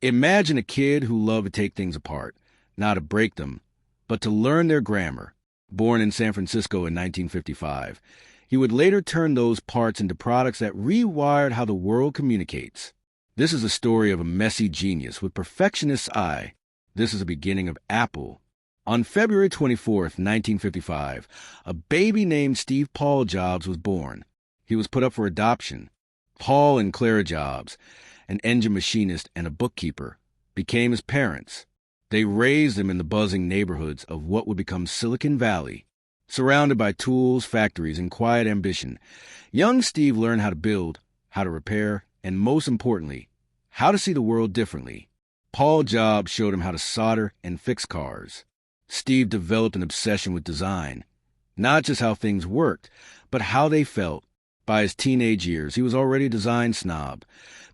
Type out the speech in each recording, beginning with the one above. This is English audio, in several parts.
Imagine a kid who loved to take things apart, not to break them, but to learn their grammar. Born in San Francisco in 1955, he would later turn those parts into products that rewired how the world communicates. This is a story of a messy genius with perfectionist's eye. This is the beginning of Apple. On February 24th, 1955, a baby named Steve Paul Jobs was born. He was put up for adoption. Paul and Clara Jobs, an engine machinist and a bookkeeper, became his parents. They raised him in the buzzing neighborhoods of what would become Silicon Valley. Surrounded by tools, factories, and quiet ambition, young Steve learned how to build, how to repair, and most importantly, how to see the world differently. Paul Jobs showed him how to solder and fix cars. Steve developed an obsession with design, not just how things worked, but how they felt. By his teenage years, he was already a design snob,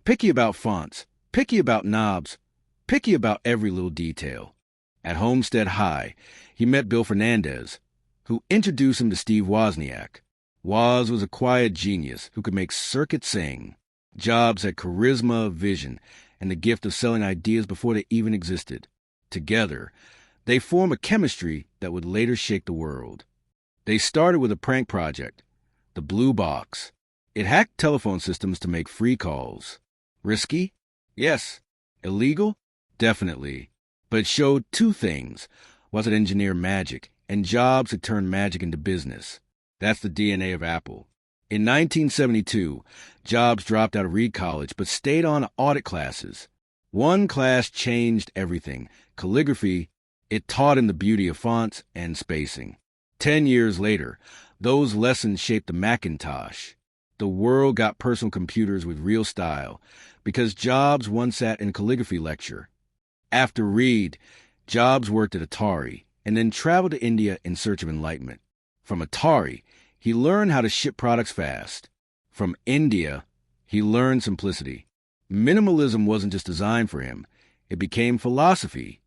picky about fonts, picky about knobs, picky about every little detail. At Homestead High, he met Bill Fernandez, who introduced him to Steve Wozniak. Woz was a quiet genius who could make circuits sing. Jobs had charisma, vision, and the gift of selling ideas before they even existed. Together, they formed a chemistry that would later shake the world. They started with a prank project, the Blue Box. It hacked telephone systems to make free calls. Risky? Yes. Illegal? Definitely. But it showed two things. Was it engineer magic? And Jobs had turned magic into business. That's the DNA of Apple. In 1972, Jobs dropped out of Reed College but stayed on audit classes. One class changed everything. Calligraphy. It taught him the beauty of fonts and spacing. 10 years later, those lessons shaped the Macintosh. The world got personal computers with real style because Jobs once sat in a calligraphy lecture. After Reed, Jobs worked at Atari and then traveled to India in search of enlightenment. From Atari, he learned how to ship products fast. From India, he learned simplicity. Minimalism wasn't just design for him. It became philosophy.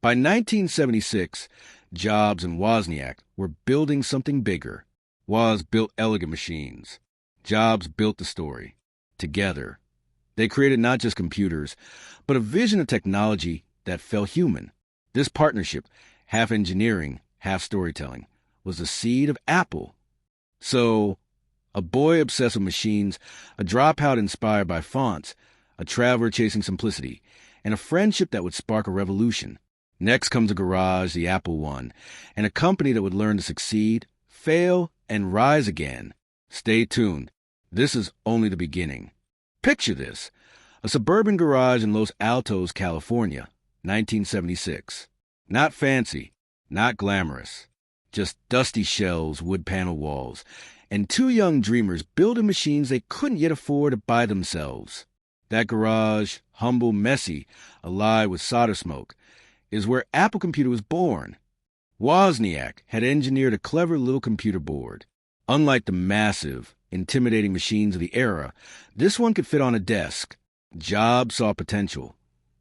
By 1976, Jobs and Wozniak were building something bigger. Woz built elegant machines. Jobs built the story. Together, they created not just computers, but a vision of technology that felt human. This partnership, half engineering, half storytelling, was the seed of Apple. So, a boy obsessed with machines, a dropout inspired by fonts, a traveler chasing simplicity, and a friendship that would spark a revolution. Next comes a garage, the Apple I, and a company that would learn to succeed, fail, and rise again. Stay tuned. This is only the beginning. Picture this. A suburban garage in Los Altos, California, 1976. Not fancy, not glamorous. Just dusty shelves, wood panel walls, and two young dreamers building machines they couldn't yet afford to buy themselves. That garage, humble, messy, alive with solder smoke, is where Apple Computer was born. Wozniak had engineered a clever little computer board. Unlike the massive, intimidating machines of the era, this one could fit on a desk. Jobs saw potential,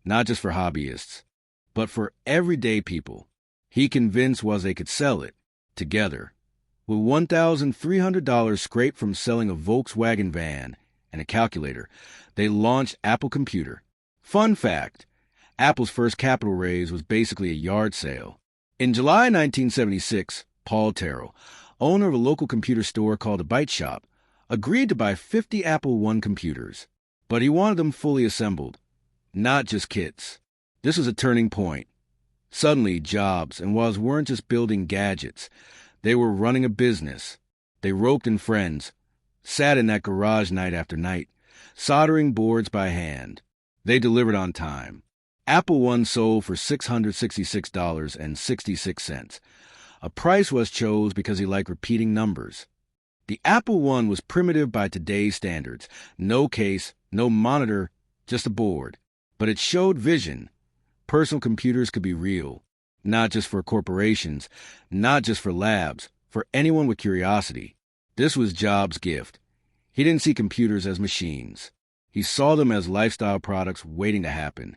not just for hobbyists, but for everyday people. He convinced Woz they could sell it, together. With $1,300 scraped from selling a Volkswagen van and a calculator, they launched Apple Computer. Fun fact, Apple's first capital raise was basically a yard sale. In July 1976, Paul Terrell, owner of a local computer store called the Byte Shop, agreed to buy 50 Apple I computers. But he wanted them fully assembled, not just kits. This was a turning point. Suddenly, Jobs and Woz weren't just building gadgets. They were running a business. They roped in friends, sat in that garage night after night, soldering boards by hand. They delivered on time. Apple I sold for $666.66. A price Woz chose because he liked repeating numbers. The Apple I was primitive by today's standards. No case, no monitor, just a board. But it showed vision. Personal computers could be real, not just for corporations, not just for labs, for anyone with curiosity. This was Jobs' gift. He didn't see computers as machines. He saw them as lifestyle products waiting to happen.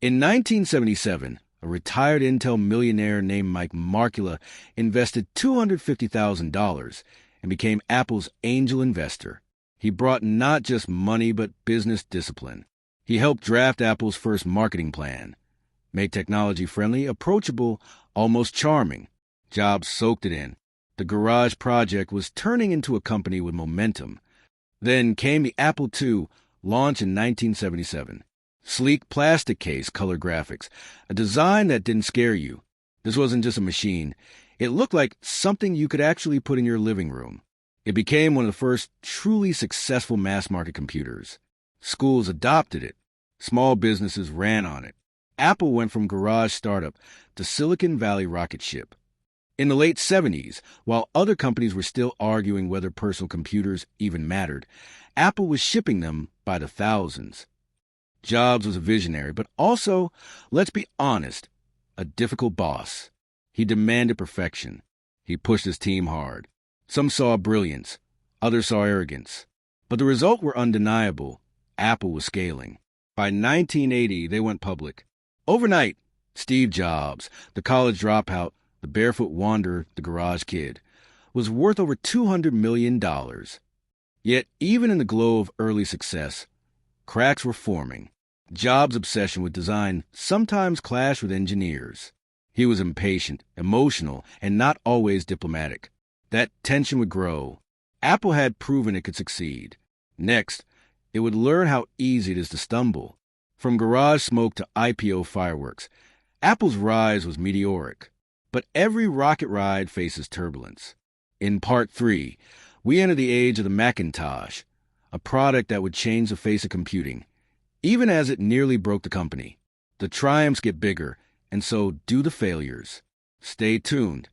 In 1977, a retired Intel millionaire named Mike Markula invested $250,000 and became Apple's angel investor. He brought not just money but business discipline. He helped draft Apple's first marketing plan, made technology friendly, approachable, almost charming. Jobs soaked it in. The garage project was turning into a company with momentum. Then came the Apple II, launched in 1977. Sleek plastic case, color graphics, a design that didn't scare you. This wasn't just a machine. It looked like something you could actually put in your living room. It became one of the first truly successful mass-market computers. Schools adopted it. Small businesses ran on it. Apple went from garage startup to Silicon Valley rocket ship. In the late 70s, while other companies were still arguing whether personal computers even mattered, Apple was shipping them by the thousands. Jobs was a visionary, but also, let's be honest, a difficult boss. He demanded perfection. He pushed his team hard. Some saw brilliance, others saw arrogance. But the results were undeniable. Apple was scaling. By 1980, they went public. Overnight, Steve Jobs, the college dropout, the barefoot wanderer, the garage kid, was worth over $200 million. Yet, even in the glow of early success, cracks were forming. Jobs' obsession with design sometimes clashed with engineers. He was impatient, emotional, and not always diplomatic. That tension would grow. Apple had proven it could succeed. Next, it would learn how easy it is to stumble. From garage smoke to IPO fireworks, Apple's rise was meteoric. But every rocket ride faces turbulence. In Part 3, we enter the age of the Macintosh, a product that would change the face of computing, even as it nearly broke the company. The triumphs get bigger, and so do the failures. Stay tuned.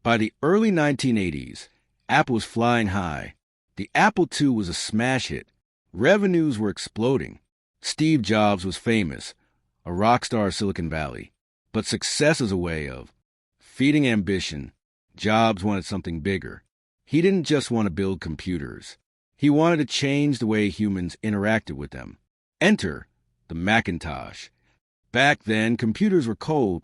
By the early 1980s, Apple was flying high. The Apple II was a smash hit. Revenues were exploding. Steve Jobs was famous, a rock star of Silicon Valley. But success is a way of feeding ambition. Jobs wanted something bigger. He didn't just want to build computers. He wanted to change the way humans interacted with them. Enter the Macintosh. Back then, computers were cold,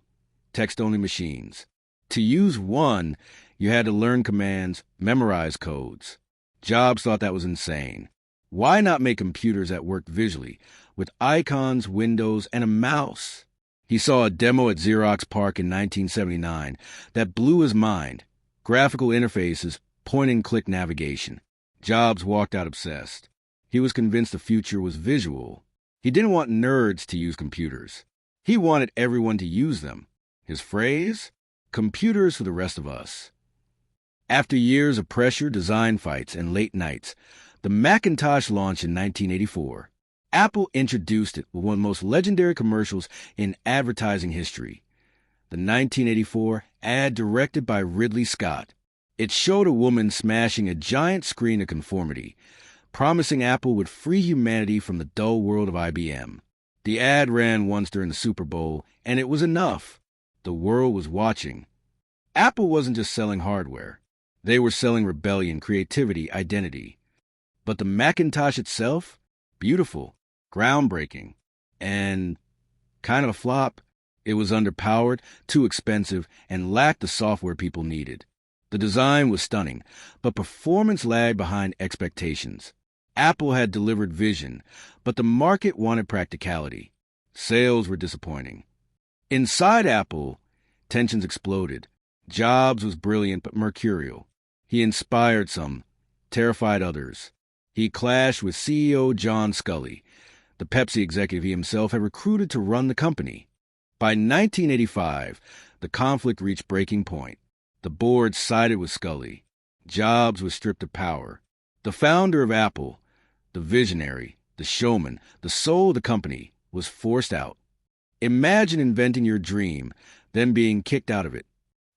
text-only machines. To use one, you had to learn commands, memorize codes. Jobs thought that was insane. Why not make computers that worked visually, with icons, windows, and a mouse? He saw a demo at Xerox PARC in 1979 that blew his mind. Graphical interfaces, point-and-click navigation. Jobs walked out obsessed. He was convinced the future was visual. He didn't want nerds to use computers. He wanted everyone to use them. His phrase? Computers for the rest of us. After years of pressure, design fights, and late nights, the Macintosh launched in 1984. Apple introduced it with one of the most legendary commercials in advertising history. The 1984 ad directed by Ridley Scott. It showed a woman smashing a giant screen of conformity, promising Apple would free humanity from the dull world of IBM. The ad ran once during the Super Bowl, and it was enough. The world was watching. Apple wasn't just selling hardware. They were selling rebellion, creativity, identity. But the Macintosh itself? Beautiful, groundbreaking, and kind of a flop. It was underpowered, too expensive, and lacked the software people needed. The design was stunning, but performance lagged behind expectations. Apple had delivered vision, but the market wanted practicality. Sales were disappointing. Inside Apple, tensions exploded. Jobs was brilliant but mercurial. He inspired some, terrified others. He clashed with CEO John Sculley, the Pepsi executive he himself had recruited to run the company. By 1985, the conflict reached breaking point. The board sided with Sculley. Jobs was stripped of power. The founder of Apple, the visionary, the showman, the soul of the company, was forced out. Imagine inventing your dream, then being kicked out of it.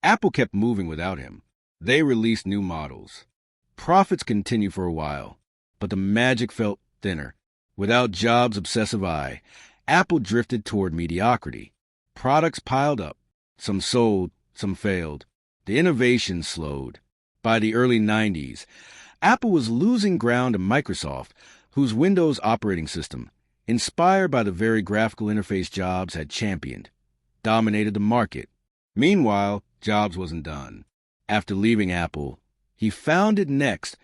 Apple kept moving without him. They released new models. Profits continued for a while, but the magic felt thinner. Without Jobs' obsessive eye, Apple drifted toward mediocrity. Products piled up. Some sold, some failed. The innovation slowed. By the early 90s, Apple was losing ground to Microsoft, whose Windows operating system, inspired by the very graphical interface Jobs had championed, dominated the market. Meanwhile, Jobs wasn't done. After leaving Apple, he founded Next,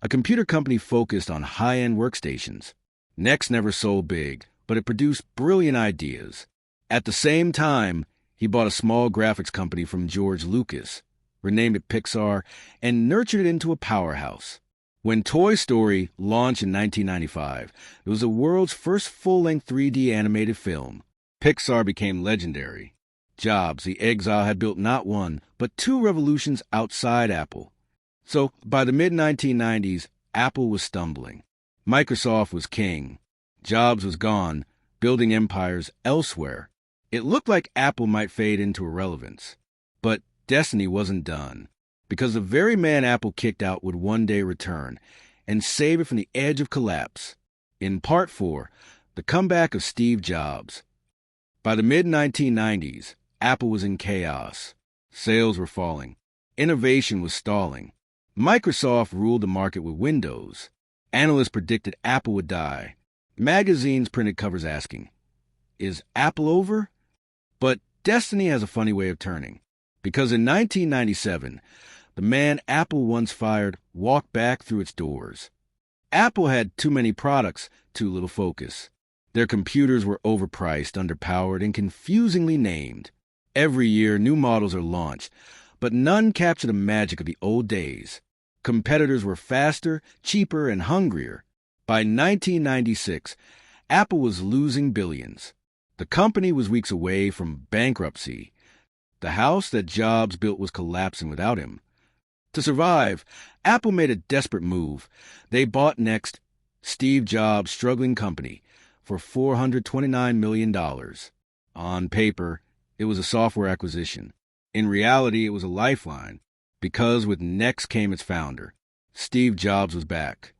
a computer company focused on high-end workstations. Next never sold big, but it produced brilliant ideas. At the same time, he bought a small graphics company from George Lucas, renamed it Pixar, and nurtured it into a powerhouse. When Toy Story launched in 1995, it was the world's first full-length 3D animated film. Pixar became legendary. Jobs, the exile, had built not one, but two revolutions outside Apple. So, by the mid-1990s, Apple was stumbling. Microsoft was king. Jobs was gone, building empires elsewhere. It looked like Apple might fade into irrelevance. But destiny wasn't done, because the very man Apple kicked out would one day return and save it from the edge of collapse. In Part 4, the comeback of Steve Jobs. By the mid-1990s, Apple was in chaos. Sales were falling. Innovation was stalling. Microsoft ruled the market with Windows. Analysts predicted Apple would die. Magazines printed covers asking, "Is Apple over?" But destiny has a funny way of turning, because in 1997, the man Apple once fired walked back through its doors. Apple had too many products, too little focus. Their computers were overpriced, underpowered, and confusingly named. Every year, new models are launched, but none capture the magic of the old days. Competitors were faster, cheaper, and hungrier. By 1996, Apple was losing billions. The company was weeks away from bankruptcy. The house that Jobs built was collapsing without him. To survive, Apple made a desperate move. They bought next Steve Jobs' struggling company for $429 million. On paper, it was a software acquisition. In reality, it was a lifeline, because with Next came its founder. Steve Jobs was back.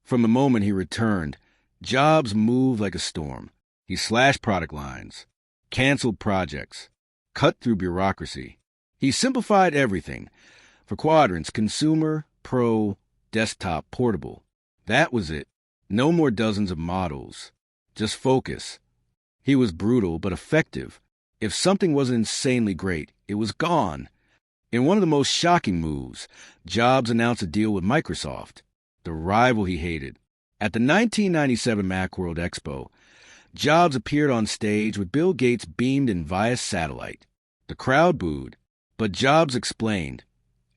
From the moment he returned, Jobs moved like a storm. He slashed product lines, canceled projects, cut through bureaucracy. He simplified everything, for quadrants: consumer, pro, desktop, portable. That was it. No more dozens of models. Just focus. He was brutal but effective. If something wasn't insanely great, it was gone. In one of the most shocking moves, Jobs announced a deal with Microsoft, the rival he hated. At the 1997 Macworld Expo, Jobs appeared on stage with Bill Gates beamed in via satellite. The crowd booed, but Jobs explained.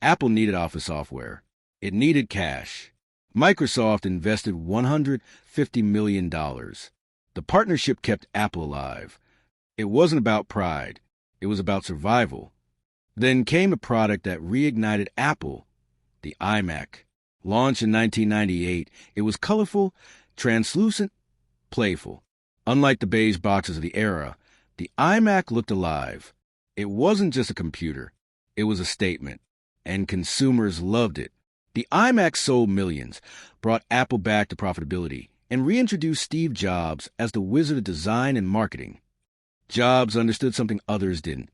Apple needed office software. It needed cash. Microsoft invested $150 million. The partnership kept Apple alive. It wasn't about pride. It was about survival. Then came a product that reignited Apple, the iMac. Launched in 1998, it was colorful, translucent, playful. Unlike the beige boxes of the era, the iMac looked alive. It wasn't just a computer. It was a statement, and consumers loved it. The iMac sold millions, brought Apple back to profitability, and reintroduced Steve Jobs as the wizard of design and marketing. Jobs understood something others didn't.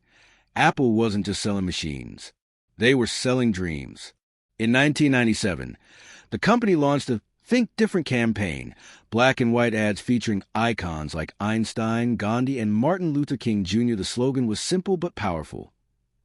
Apple wasn't just selling machines. They were selling dreams. In 1997, the company launched a Think Different campaign, black and white ads featuring icons like Einstein, Gandhi, and Martin Luther King Jr. The slogan was simple but powerful.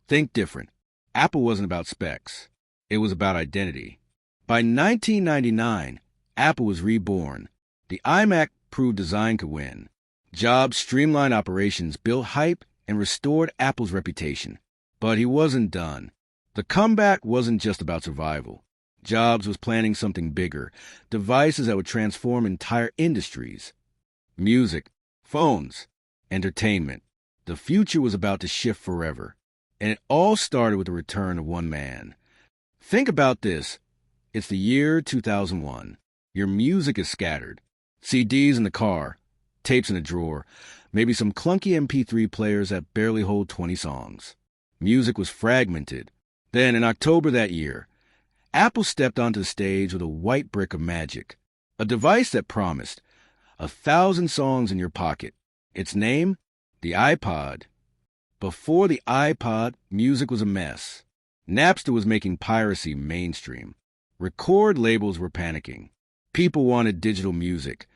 Think different. Apple wasn't about specs. It was about identity. By 1999, Apple was reborn. The iMac proved design could win. Jobs streamlined operations, built hype, and restored Apple's reputation. But he wasn't done. The comeback wasn't just about survival. Jobs was planning something bigger, devices that would transform entire industries. Music, phones, entertainment. The future was about to shift forever. And it all started with the return of one man. Think about this. It's the year 2001. Your music is scattered. CDs in the car, tapes in a drawer, maybe some clunky MP3 players that barely hold 20 songs. Music was fragmented. Then, in October that year, Apple stepped onto the stage with a white brick of magic, a device that promised 1,000 songs in your pocket. Its name? The iPod. Before the iPod, music was a mess. Napster was making piracy mainstream. Record labels were panicking. People wanted digital music,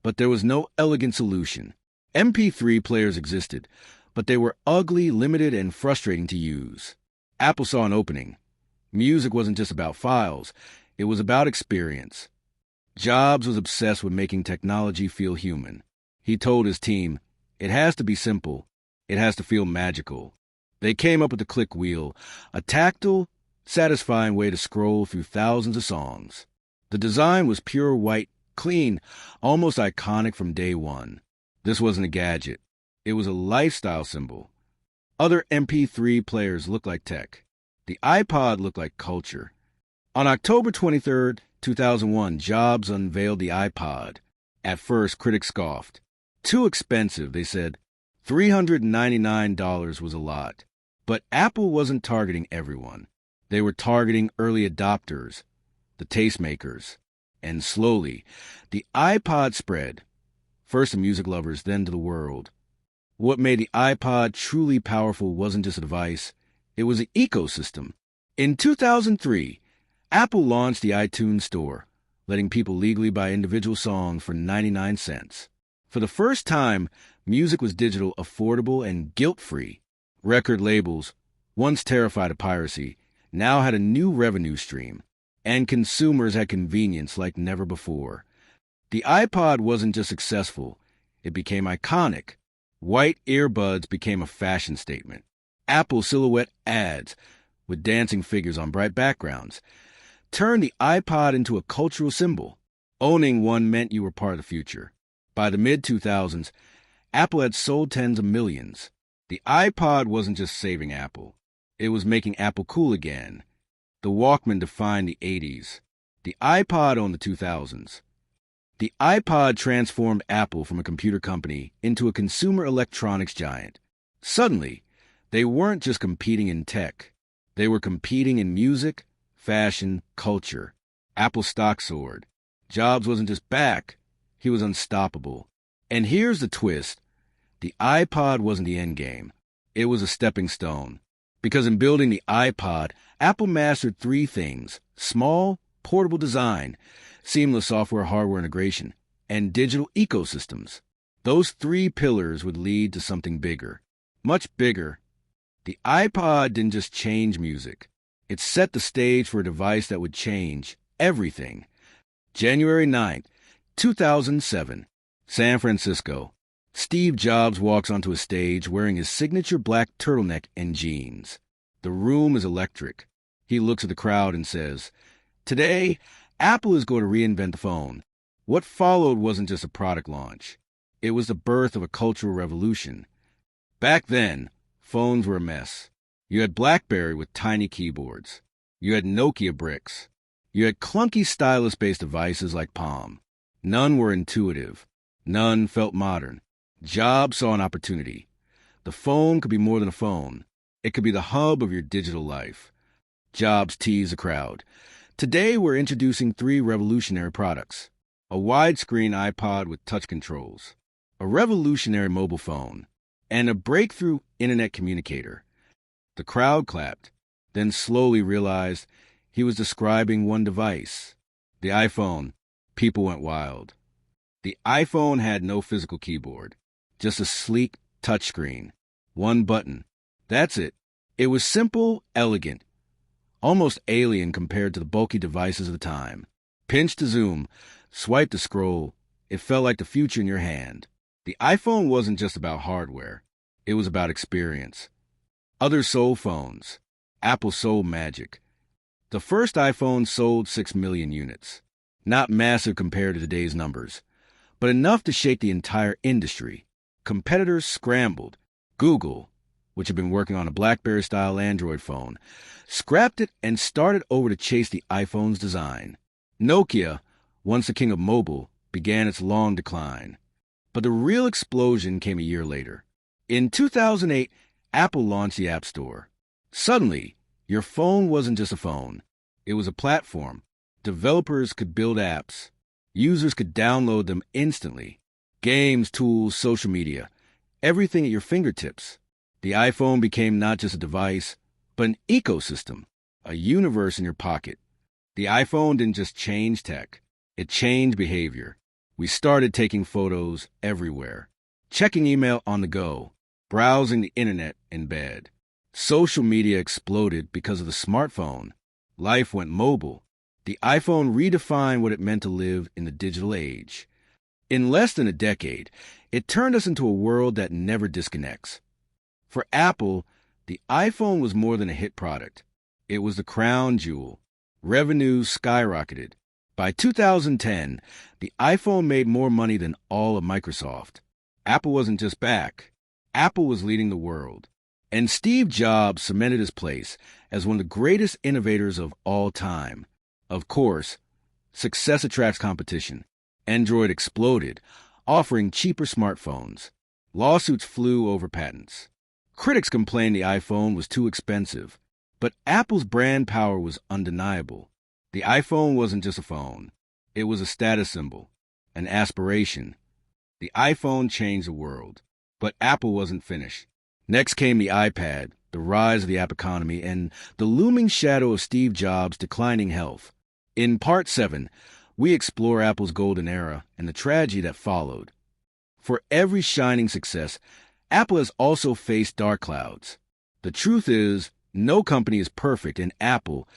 but there was no elegant solution. MP3 players existed, but they were ugly, limited, and frustrating to use. Apple saw an opening. Music wasn't just about files. It was about experience. Jobs was obsessed with making technology feel human. He told his team, "It has to be simple. It has to feel magical." They came up with the click wheel, a tactile, satisfying way to scroll through thousands of songs. The design was pure white, clean, almost iconic from day one. This wasn't a gadget. It was a lifestyle symbol. Other MP3 players looked like tech. The iPod looked like culture. On October 23rd, 2001, Jobs unveiled the iPod. At first, critics scoffed. Too expensive, they said. $399 was a lot. But Apple wasn't targeting everyone. They were targeting early adopters, the tastemakers. And slowly, the iPod spread, first to music lovers, then to the world. What made the iPod truly powerful wasn't just a device, it was an ecosystem. In 2003, Apple launched the iTunes Store, letting people legally buy individual songs for 99 cents. For the first time, music was digital, affordable, and guilt-free. Record labels, once terrified of piracy, now had a new revenue stream, and consumers had convenience like never before. The iPod wasn't just successful, it became iconic. White earbuds became a fashion statement. Apple silhouette ads, with dancing figures on bright backgrounds, turned the iPod into a cultural symbol. Owning one meant you were part of the future. By the mid-2000s, Apple had sold tens of millions. The iPod wasn't just saving Apple. It was making Apple cool again. The Walkman defined the 80s. The iPod owned the 2000s. The iPod transformed Apple from a computer company into a consumer electronics giant. Suddenly, they weren't just competing in tech. They were competing in music, fashion, culture. Apple's stock soared. Jobs wasn't just back. He was unstoppable. And here's the twist. The iPod wasn't the end game. It was a stepping stone. Because in building the iPod, Apple mastered three things: small, portable design, seamless software-hardware integration, and digital ecosystems. Those three pillars would lead to something bigger. Much bigger. The iPod didn't just change music. It set the stage for a device that would change everything. January 9th, 2007, San Francisco. Steve Jobs walks onto a stage wearing his signature black turtleneck and jeans. The room is electric. He looks at the crowd and says, "Today, Apple is going to reinvent the phone." What followed wasn't just a product launch. It was the birth of a cultural revolution. Back then, phones were a mess. You had BlackBerry with tiny keyboards. You had Nokia bricks. You had clunky stylus-based devices like Palm. None were intuitive. None felt modern. Jobs saw an opportunity. The phone could be more than a phone. It could be the hub of your digital life. Jobs teased the crowd. Today, we're introducing three revolutionary products: a widescreen iPod with touch controls, a revolutionary mobile phone, and a breakthrough internet communicator. The crowd clapped, then slowly realized he was describing one device. The iPhone. People went wild. The iPhone had no physical keyboard, just a sleek touchscreen. One button. That's it. It was simple, elegant, almost alien compared to the bulky devices of the time. Pinch to zoom, swipe to scroll. It felt like the future in your hand. The iPhone wasn't just about hardware. It was about experience. Others sold phones. Apple sold magic. The first iPhone sold 6 million units. Not massive compared to today's numbers, but enough to shake the entire industry. Competitors scrambled. Google, which had been working on a BlackBerry-style Android phone, scrapped it and started over to chase the iPhone's design. Nokia, once the king of mobile, began its long decline. But the real explosion came a year later. In 2008, Apple launched the App Store. Suddenly, your phone wasn't just a phone. It was a platform. Developers could build apps. Users could download them instantly. Games, tools, social media, everything at your fingertips. The iPhone became not just a device, but an ecosystem, a universe in your pocket. The iPhone didn't just change tech. It changed behavior. We started taking photos everywhere, checking email on the go, browsing the internet in bed. Social media exploded because of the smartphone. Life went mobile. The iPhone redefined what it meant to live in the digital age. In less than a decade, It turned us into a world that never disconnects. For Apple, the iPhone was more than a hit product. It was the crown jewel. Revenues skyrocketed. By 2010, the iPhone made more money than all of Microsoft. Apple wasn't just back. Apple was leading the world. And Steve Jobs cemented his place as one of the greatest innovators of all time. Of course, success attracts competition. Android exploded, offering cheaper smartphones. Lawsuits flew over patents. Critics complained the iPhone was too expensive. But Apple's brand power was undeniable. The iPhone wasn't just a phone. It was a status symbol, an aspiration. The iPhone changed the world. But Apple wasn't finished. Next came the iPad, the rise of the app economy, and the looming shadow of Steve Jobs' declining health. In Part 7, we explore Apple's golden era and the tragedy that followed. For every shining success, Apple has also faced dark clouds. The truth is, no company is perfect, and Apple,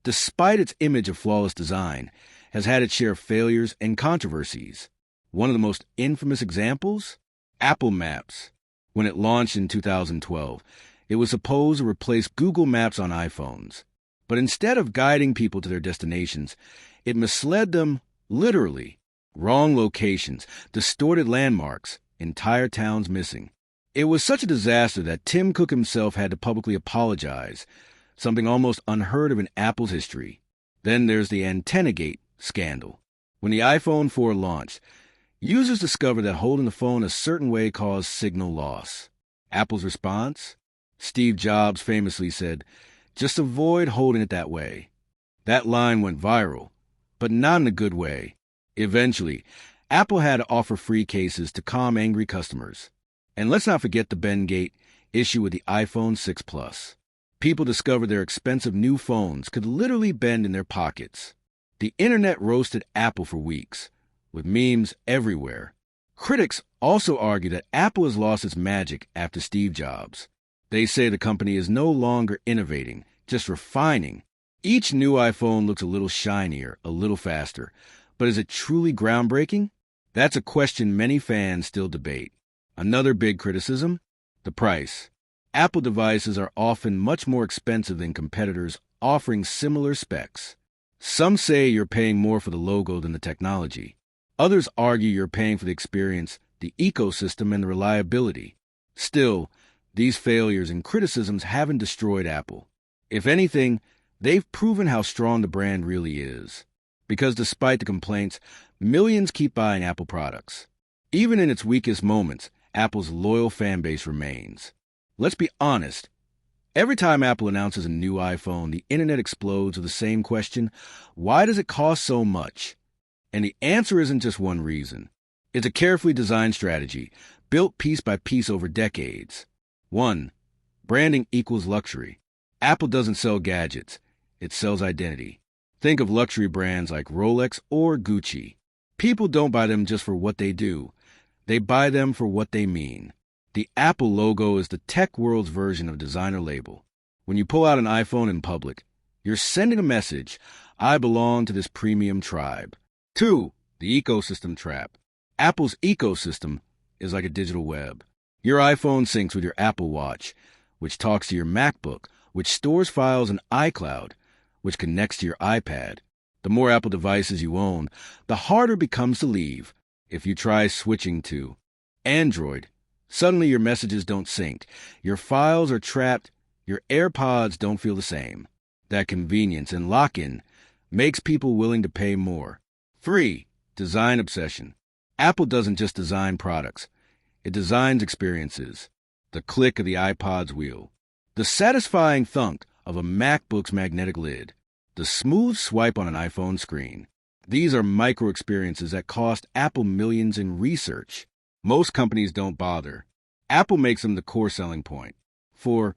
despite its image of flawless design, has had its share of failures and controversies. One of the most infamous examples? Apple Maps. When it launched in 2012, it was supposed to replace Google Maps on iPhones. But instead of guiding people to their destinations, it misled them literally. Wrong locations, distorted landmarks, entire towns missing. It was such a disaster that Tim Cook himself had to publicly apologize, something almost unheard of in Apple's history. Then there's the Antennagate scandal. When the iPhone 4 launched, users discovered that holding the phone a certain way caused signal loss. Apple's response? Steve Jobs famously said, "Just avoid holding it that way." That line went viral, but not in a good way. Eventually, Apple had to offer free cases to calm angry customers. And let's not forget the Bendgate issue with the iPhone 6 Plus. People discovered their expensive new phones could literally bend in their pockets. The internet roasted Apple for weeks, with memes everywhere. Critics also argue that Apple has lost its magic after Steve Jobs. They say the company is no longer innovating, just refining. Each new iPhone looks a little shinier, a little faster. But is it truly groundbreaking? That's a question many fans still debate. Another big criticism? The price. Apple devices are often much more expensive than competitors offering similar specs. Some say you're paying more for the logo than the technology. Others argue you're paying for the experience, the ecosystem, and the reliability. Still, these failures and criticisms haven't destroyed Apple. If anything, they've proven how strong the brand really is. Because despite the complaints, millions keep buying Apple products. Even in its weakest moments, Apple's loyal fan base remains. Let's be honest. Every time Apple announces a new iPhone, the internet explodes with the same question: why does it cost so much? And the answer isn't just one reason. It's a carefully designed strategy, built piece by piece over decades. 1. Branding equals luxury. Apple doesn't sell gadgets. It sells identity. Think of luxury brands like Rolex or Gucci. People don't buy them just for what they do. They buy them for what they mean. The Apple logo is the tech world's version of designer label. When you pull out an iPhone in public, you're sending a message: I belong to this premium tribe. 2. The ecosystem trap. Apple's ecosystem is like a digital web. Your iPhone syncs with your Apple Watch, which talks to your MacBook, which stores files in iCloud, which connects to your iPad. The more Apple devices you own, the harder it becomes to leave. If you try switching to Android, suddenly your messages don't sync, your files are trapped, your AirPods don't feel the same. That convenience and lock-in makes people willing to pay more. 3. Design obsession. Apple doesn't just design products. It designs experiences. The click of the iPod's wheel. The satisfying thunk of a MacBook's magnetic lid. The smooth swipe on an iPhone screen. These are micro-experiences that cost Apple millions in research. Most companies don't bother. Apple makes them the core selling point. 4.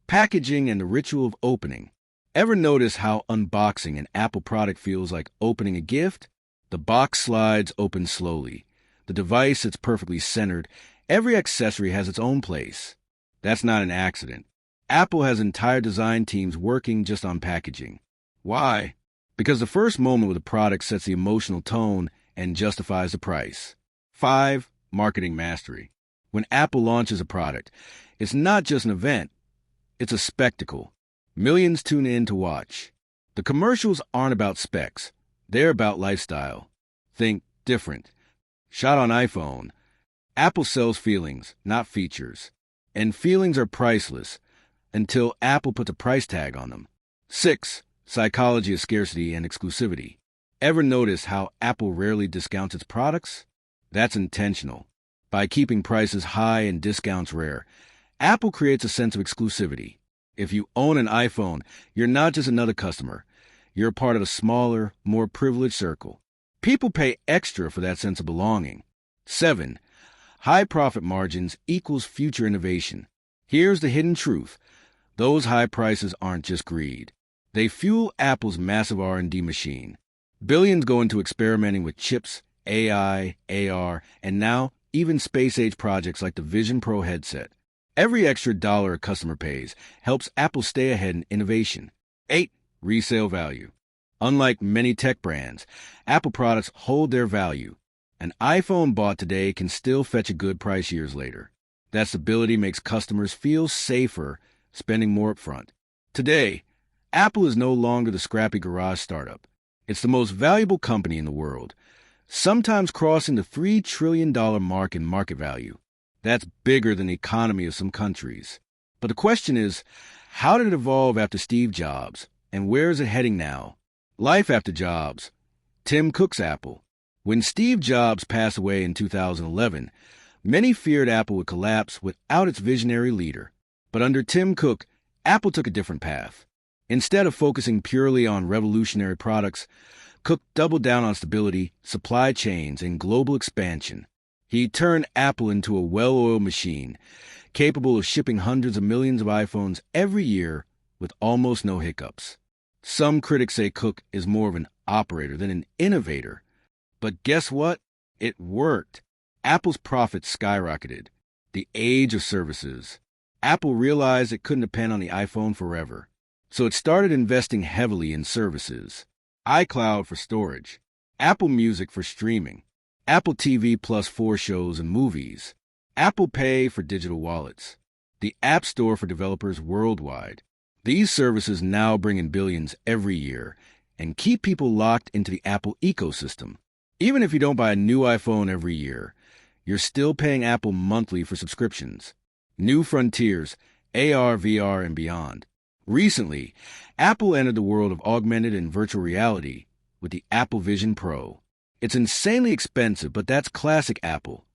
Packaging and the ritual of opening. Ever notice how unboxing an Apple product feels like opening a gift? The box slides open slowly. The device sits perfectly centered. Every accessory has its own place. That's not an accident. Apple has entire design teams working just on packaging. Why? Because the first moment with a product sets the emotional tone and justifies the price. 5. marketing mastery. When Apple launches a product, it's not just an event, it's a spectacle. Millions tune in to watch. The commercials aren't about specs, they're about lifestyle. Think different. Shot on iPhone. Apple sells feelings, not features. And feelings are priceless until Apple puts a price tag on them. 6. Psychology of scarcity and exclusivity. Ever notice how Apple rarely discounts its products? That's intentional. By keeping prices high and discounts rare, Apple creates a sense of exclusivity. If you own an iPhone, you're not just another customer. You're a part of a smaller, more privileged circle. People pay extra for that sense of belonging. 7. High profit margins equals future innovation. Here's the hidden truth. Those high prices aren't just greed. They fuel Apple's massive R&D machine. Billions go into experimenting with chips, AI, AR, and now even space-age projects like the Vision Pro headset. Every extra dollar a customer pays helps Apple stay ahead in innovation. 8. Resale value. Unlike many tech brands, Apple products hold their value. An iPhone bought today can still fetch a good price years later. That stability makes customers feel safer spending more upfront. Today, Apple is no longer the scrappy garage startup. It's the most valuable company in the world, sometimes crossing the $3 trillion mark in market value. That's bigger than the economy of some countries. But the question is, how did it evolve after Steve Jobs, and where is it heading now? Life after Jobs. Tim Cook's Apple. When Steve Jobs passed away in 2011, many feared Apple would collapse without its visionary leader. But under Tim Cook, Apple took a different path. Instead of focusing purely on revolutionary products, Cook doubled down on stability, supply chains, and global expansion. He turned Apple into a well-oiled machine, capable of shipping hundreds of millions of iPhones every year with almost no hiccups. Some critics say Cook is more of an operator than an innovator. But guess what? It worked. Apple's profits skyrocketed. The age of services. Apple realized it couldn't depend on the iPhone forever. So it started investing heavily in services. iCloud for storage. Apple Music for streaming. Apple TV Plus for shows and movies. Apple Pay for digital wallets. The App Store for developers worldwide. These services now bring in billions every year and keep people locked into the Apple ecosystem. Even if you don't buy a new iPhone every year, you're still paying Apple monthly for subscriptions. New frontiers, AR, VR, and beyond. Recently, Apple entered the world of augmented and virtual reality with the Apple Vision Pro. It's insanely expensive, but that's classic Apple.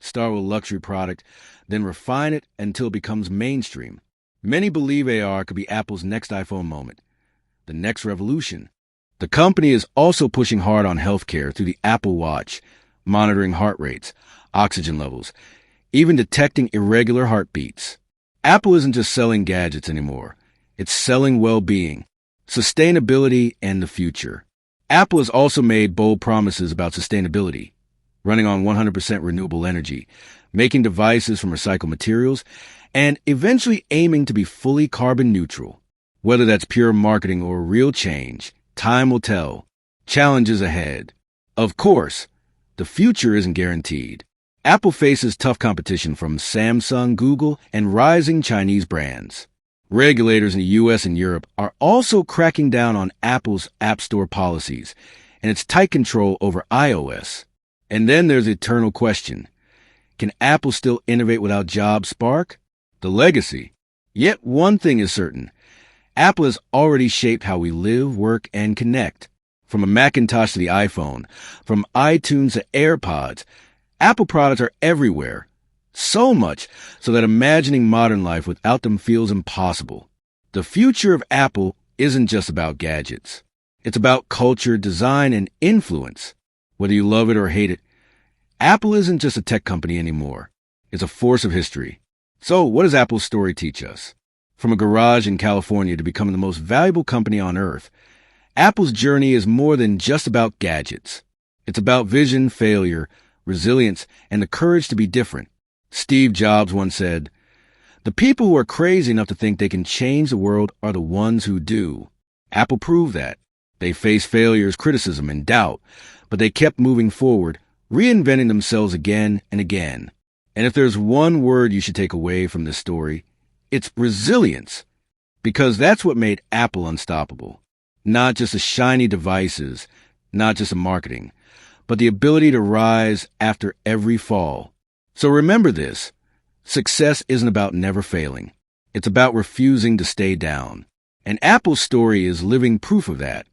Start with a luxury product, then refine it until it becomes mainstream. Many believe AR could be Apple's next iPhone moment, the next revolution. The company is also pushing hard on healthcare through the Apple Watch, monitoring heart rates, oxygen levels, even detecting irregular heartbeats. Apple isn't just selling gadgets anymore. It's selling well-being, sustainability, and the future. Apple has also made bold promises about sustainability, running on 100% renewable energy, making devices from recycled materials, and eventually aiming to be fully carbon neutral. Whether that's pure marketing or real change, time will tell. Challenges ahead. Of course, the future isn't guaranteed. Apple faces tough competition from Samsung, Google, and rising Chinese brands. Regulators in the US and Europe are also cracking down on Apple's App Store policies and its tight control over iOS. And then there's the eternal question. Can Apple still innovate without Jobs' spark? The legacy. Yet one thing is certain. Apple has already shaped how we live, work, and connect. From a Macintosh to the iPhone, from iTunes to AirPods, Apple products are everywhere. So much so that imagining modern life without them feels impossible. The future of Apple isn't just about gadgets. It's about culture, design, and influence. Whether you love it or hate it, Apple isn't just a tech company anymore. It's a force of history. So what does Apple's story teach us? From a garage in California to becoming the most valuable company on earth, Apple's journey is more than just about gadgets. It's about vision, failure, resilience, and the courage to be different. Steve Jobs once said, "The people who are crazy enough to think they can change the world are the ones who do." Apple proved that. They faced failures, criticism, and doubt, but they kept moving forward, reinventing themselves again and again. And if there's one word you should take away from this story, it's resilience. Because that's what made Apple unstoppable. Not just the shiny devices, not just the marketing, but the ability to rise after every fall. So remember this. Success isn't about never failing. It's about refusing to stay down. And Apple's story is living proof of that.